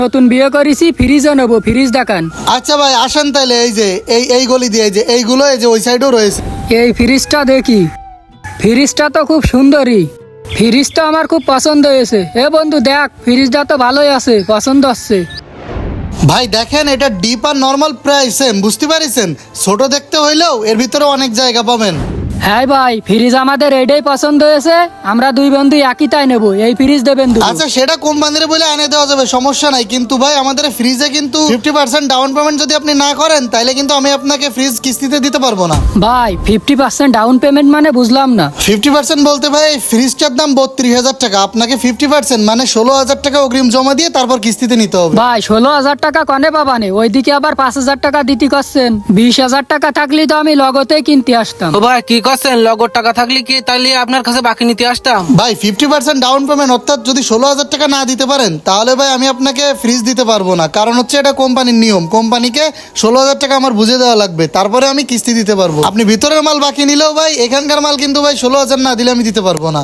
নতুন বিয়ে করেছি, ফ্রিজও নেবো, ফ্রিজ দেখান। আচ্ছা ভাই আসেন তাহলে, এই যে এই গলি দিয়ে এই যে এইগুলো, এই যে ওই সাইডেও রয়েছে। এই ফ্রিজটা দেখি, ফ্রিজটা তো খুব সুন্দরই, ফ্রিজটা আমার খুব পছন্দ হয়েছে। এ বন্ধু দেখ, ফ্রিজটা তো ভালোই আছে, পছন্দ আসছে। ভাই দেখেন, এটা ডিপ আর নর্মাল প্রাইস সেম, বুঝতে পারিছেন? ছোট দেখতে হইলেও এর ভিতরে অনেক জায়গা পাবেন। হ্যাঁ ভাই, ফ্রিজ আমাদের এটাই পছন্দ হয়েছে, আমরা দুই বন্ধু একই তাই নেবো, এই ফ্রিজ দেবেন দুটো। আচ্ছা সেটা কোম্পানির বলে এনে দেওয়া যাবে, সমস্যা নাই। কিন্তু ভাই আমাদের ফ্রিজে কিন্তু 50% ডাউন পেমেন্ট যদি আপনি না করেন, তাহলে কিন্তু আমি আপনাকে ফ্রিজ কিস্তিতে দিতে পারবো না। ভাই 50% ডাউন পেমেন্ট মানে বুঝলাম না। 50% বলতে ভাই ফ্রিজটার দাম 32,000 টাকা, আপনাকে 50% মানে 16,000 টাকা অগ্রিম জমা দিয়ে তারপর কিস্তিতে নিতে হবে। ভাই 16,000 টাকা কনে পাবানে, ওইদিকে আবার 5,000 টাকা দিতে করছেন। 20,000 টাকা থাকলে তো আমি লগতেই কিনতে আসতাম। ও ভাই কি করছেন, লগর টাকা থাকলে কি তাইলে আপনার কাছে বাকি নিতে আসতাম। ভাই 50% ডাউন পেমেন্ট অর্থাৎ যদি 16,000 টাকা না দিতে পারেন, তাহলে ভাই আমি আপনাকে ফ্রিজ দিতে পারবো না। কারণ হচ্ছে এটা কোম্পানির নিয়ম, কোম্পানিকে 16,000 টাকা আমার বুঝে দেওয়া লাগবে, তারপরে আমি কিস্তি দিতে পারবো। আপনি ভিতরের মাল বাকি নিলেও ভাই এখানকার মাল কিন্তু ভাই 16,000 না দিলে আমি দিতে পারবো না।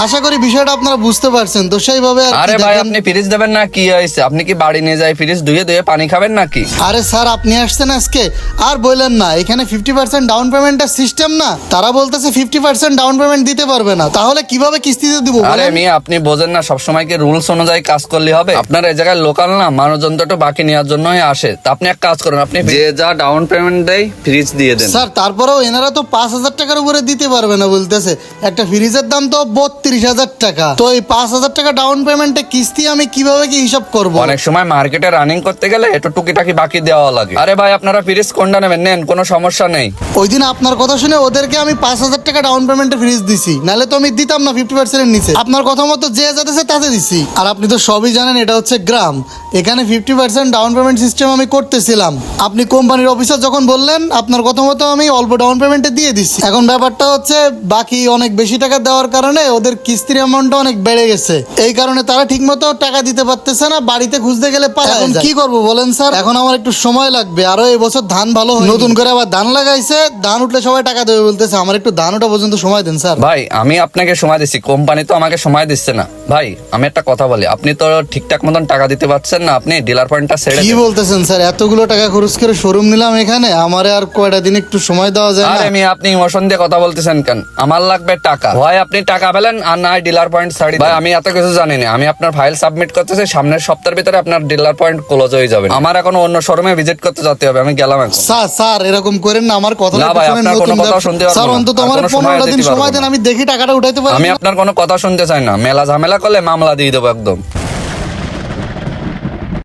আশা করি বিষয়টা আপনারা বুঝতে পারছেন তো, সেইভাবে আর কি আরে ভাই দেখেন। আপনি ফ্রিজ দেবেন না, কি হয়েছে? আপনি কি বাড়ি নিয়ে যাই ফ্রিজ ধুয়ে ধুয়ে পানি খাবেন নাকি? আরে স্যার আপনি আসছেন আজকে, আর বললেন না এখানে 50% ডাউন পেমেন্টের সিস্টেম না, তারা বলতেছে 50% ডাউন পেমেন্ট দিতে পারবে না, তাহলে কিভাবে কিস্তিতে দিব আরে বলেন? মিয়া আপনি বোঝেন না, সবসময় কি রুলস অনুযায়ী কাজ করলে হবে? আপনার এই জায়গায় লোকাল না, মানুষজন তো একটু বাকি নেওয়ার জন্যই আসে। তা আপনি এক কাজ করেন, আপনি যে যা ডাউন পেমেন্ট দেয় ফ্রিজ দিয়ে দেন। স্যার তারপরেও এনারা তো 5,000 টাকার উপরে দিতে পারবে না বলতেছে। একটা ফ্রিজের দাম তো 32,000 টাকা, তো এই 5,000 টাকা ডাউন পেমেন্টে কিস্তি আমি কিভাবে কি হিসাব করব? অনেক সময় মার্কেটে রানিং করতে গেলে একটু টুকিটাকি বাকি দেওয়া লাগে। আরে ভাই আপনারা ফ্রিজ কোনটা নেবেন নেন, কোনো সমস্যা নেই। ওই দিন আপনার কথা শুনে ওদেরকে আমি 5,000 টাকা ডাউন পেমেন্টে ফ্রিজ দিছি, নাহলে তো আমি দিতাম না 50% এর নিচে। আপনার কথা মতো যে যাতেছে তাতে দিছি। আর আপনি তো সবই জানেন এটা হচ্ছে গ্রাম, এখানে 50% ডাউন পেমেন্ট সিস্টেম আমি করতেছিলাম। আপনি কোম্পানির অফিসার যখন বললেন, আপনার কথা মতো আমি অল্প ডাউন পেমেন্টে দিয়ে দিচ্ছি। এখন ব্যাপারটা হচ্ছে বাকি অনেক বেশি টাকা দেওয়ার কারণে ওদের কিস্তির অ্যামাউন্টটা অনেক বেড়ে গেছে, এই কারণে তারা ঠিক মতো টাকা দিতে পারতেছে না, বাড়িতে খুঁজতে গেলে পাওয়া যায়। কি করবো বলেন স্যার? এখন আমার একটু সময় লাগবে, আরো এই বছর ধান ভালো হয়, নতুন করে আবার ধান লাগাইছে, ধান উঠলে সবাই টাকা দেবে বলতেছে, আমার একটু ধান ওঠা পর্যন্ত সময় দেন স্যার। ভাই আমি আপনাকে সময় দিচ্ছি, কোম্পানি তো আমাকে সময় দিচ্ছে না। ভাই আমি একটা কথা বলি, আপনি তো ঠিকঠাক মতন টাকা দিতে পারছেন না, আপনি ডিলার পয়েন্টটা ছেড়ে কি দেন। বলতেছেন স্যার? এতগুলো টাকা খরচ করে শোরুম নিলাম এখানে, আমারে আর কয়টা দিন একটু সময় দেওয়া যায় না? আরে আমি আপনি ইমোশন দিয়ে কথা বলতেছেন কেন? আমার লাগবে টাকা, হয় আপনি টাকা পেলেন আর না ডিলার পয়েন্ট ছাড়ি। ভাই আমি এত কিছু জানি না, আমি আপনার ফাইল সাবমিট করতেছি, সামনের সপ্তাহের ভিতরে আপনার ডিলার পয়েন্ট ক্লোজ হয়ে যাবে। আমার এখন অন্য শোরুমে ভিজিট করতে যেতে হবে, আমি গেলাম এখন। স্যার এরকম করেন না, আমার কথা না ভাই, আপনার কোনো কথা শুনতে পারবো স্যার না। অন্তত আর আমার কোনো সময় 15টা দিন দিতে পারবো সময় দেন, না। আমি দেখি টাকাটা উঠাইতে পারি। আমি আপনার কোনো কথা শুনতে চাই না, মেলা ঝামেলা করলে মামলা দিয়ে দেবো একদম।